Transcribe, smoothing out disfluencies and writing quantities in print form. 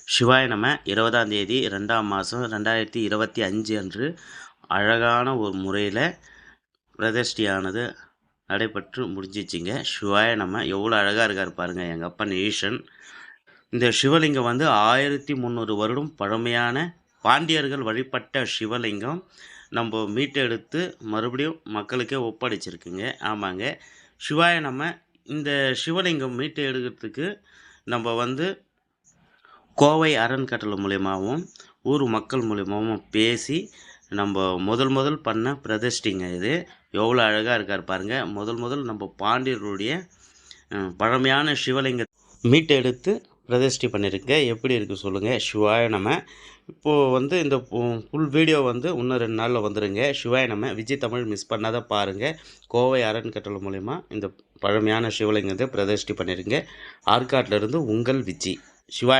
சிவாய நம 20ஆம் தேதி 2ஆம் மாதம் 2025 அன்று அழகான ஒரு முறையில் பிரதிஷ்டையானது நடைபெற்று முடிஞ்சிச்சிங்க. சிவாய நம. எவ்வளோ அழகாக இருக்கார் பாருங்கள் எங்கள் அப்பன் ஈசன். இந்த சிவலிங்கம் 1300 வருடம் பழமையான பாண்டியர்கள் வழிபட்ட சிவலிங்கம் நம்ம மீட்டெடுத்து மறுபடியும் மக்களுக்கே ஒப்படைச்சிருக்குங்க. ஆமாங்க, சிவாய நம. இந்த சிவலிங்கம் மீட்டு எடுக்கிறதுக்கு நம்ம கோவை அறக்கட்டளை மூலியமாகவும் ஊர் மக்கள் மூலியமாகவும் பேசி நம்ம முதல் பண்ண பிரதிஷ்டைங்க. இது எவ்வளோ அழகாக இருக்கார் பாருங்கள். முதல் நம்ம பாண்டியர்களுடைய பழமையான சிவலிங்க மீட்டு எடுத்து பிரதிஷ்டை பண்ணியிருக்க. எப்படி இருக்குது சொல்லுங்கள். சிவாய நம. இப்போது இந்த ஃபுல் வீடியோ இன்னும் 2 நாளில் வந்துடுங்க. சிவாய நம. விஜய் தமிழ் மிஸ் பண்ணாத பாருங்கள். கோவை அறக்கட்டளை மூலிமா இந்த பழமையான சிவலிங்கத்தை பிரதிஷ்டை பண்ணியிருங்க. ஆற்காட்டிலிருந்து உங்கள் விஜய். சிவாய